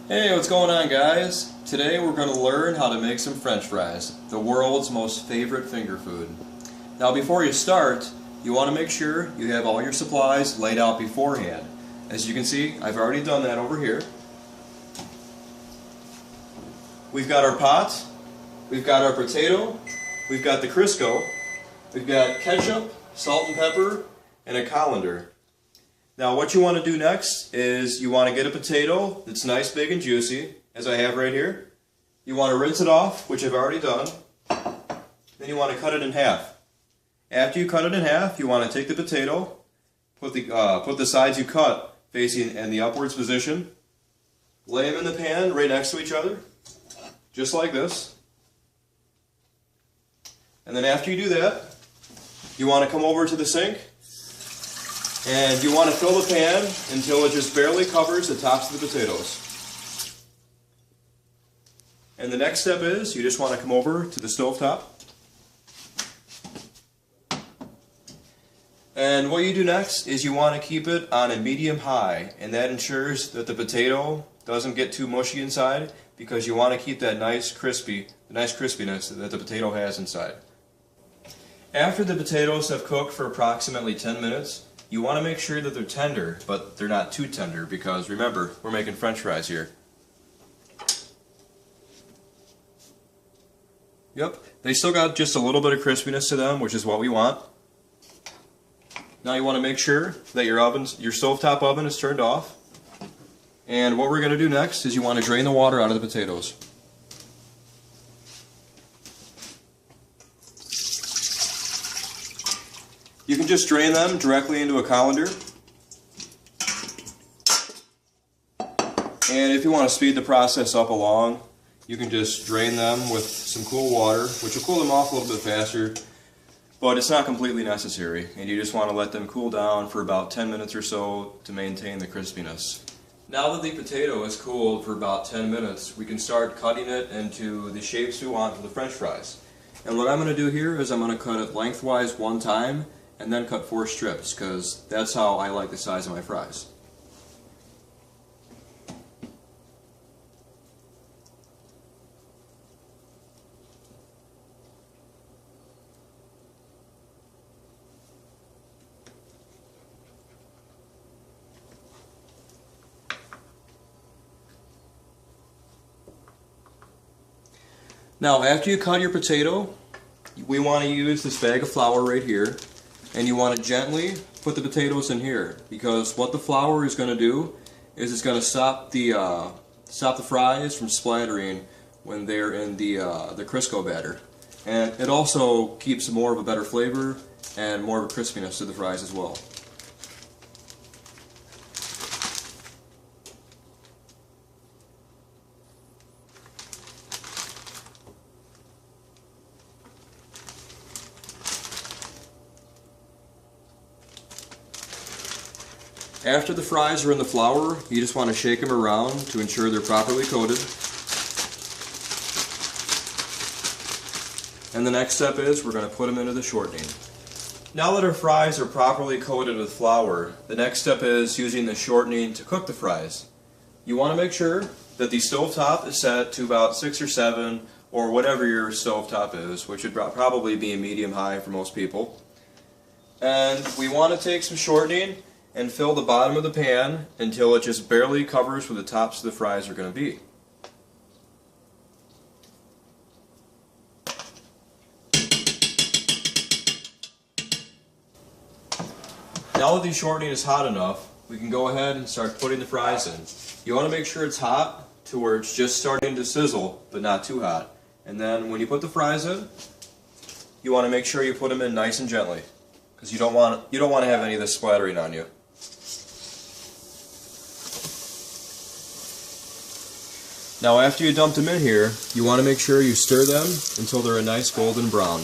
Hey, what's going on, guys? Today we're going to learn how to make some French fries, the world's most favorite finger food. Now before you start, you want to make sure you have all your supplies laid out beforehand. As you can see, I've already done that over here. We've got our pot, we've got our potato, we've got the Crisco, we've got ketchup, salt and pepper, and a colander. Now what you want to do next is you want to get a potato that's nice, big, and juicy, as I have right here. You want to rinse it off, which I've already done. Then you want to cut it in half. After you cut it in half, you want to take the potato, put the sides you cut facing in the upwards position, lay them in the pan right next to each other, just like this. And then after you do that, you want to come over to the sink, and you want to fill the pan until it just barely covers the tops of the potatoes. And the next step is you just want to come over to the stovetop. And what you do next is you want to keep it on a medium high, and that ensures that the potato doesn't get too mushy inside, because you want to keep that nice crispiness that the potato has inside. After the potatoes have cooked for approximately 10 minutes, you want to make sure that they're tender, but they're not too tender, because remember, we're making French fries here. Yep, they still got just a little bit of crispiness to them, which is what we want. Now you want to make sure that your stovetop oven is turned off. And what we're going to do next is you want to drain the water out of the potatoes. You can just drain them directly into a colander. And if you want to speed the process up along, you can just drain them with some cool water, which will cool them off a little bit faster, but it's not completely necessary, and you just want to let them cool down for about 10 minutes or so to maintain the crispiness. Now that the potato is cooled for about 10 minutes, we can start cutting it into the shapes we want for the French fries. And what I'm going to do here is I'm going to cut it lengthwise one time, and then cut 4 strips, because that's how I like the size of my fries. Now after you cut your potato, we want to use this bag of flour right here. And you want to gently put the potatoes in here, because what the flour is going to do is it's going to stop the fries from splattering when they're in the Crisco batter, and it also keeps more of a better flavor and more of a crispiness to the fries as well. After the fries are in the flour, you just want to shake them around to ensure they're properly coated. And the next step is we're going to put them into the shortening. Now that our fries are properly coated with flour, the next step is using the shortening to cook the fries. You want to make sure that the stovetop is set to about 6 or 7, or whatever your stovetop is, which would probably be a medium-high for most people. And we want to take some shortening and fill the bottom of the pan until it just barely covers where the tops of the fries are going to be. Now that the shortening is hot enough, we can go ahead and start putting the fries in. You want to make sure it's hot to where it's just starting to sizzle, but not too hot. And then when you put the fries in, you want to make sure you put them in nice and gently, because you don't want to have any of this splattering on you. Now after you dump them in here, you want to make sure you stir them until they're a nice golden brown.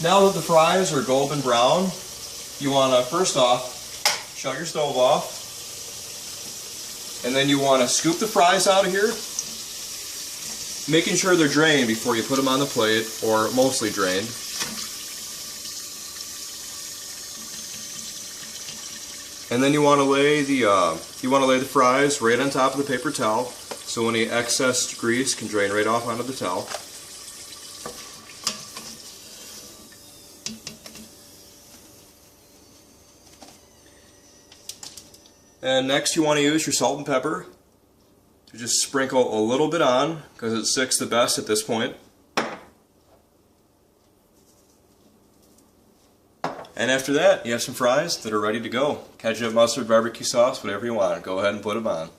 Now that the fries are golden brown, you want to first off shut your stove off, and then you want to scoop the fries out of here, making sure they're drained before you put them on the plate, or mostly drained. And then you want to lay the fries right on top of the paper towel, so any excess grease can drain right off onto the towel. And next you want to use your salt and pepper. You just sprinkle a little bit on because it sticks the best at this point. And after that, you have some fries that are ready to go. Ketchup, mustard, barbecue sauce, whatever you want. Go ahead and put them on.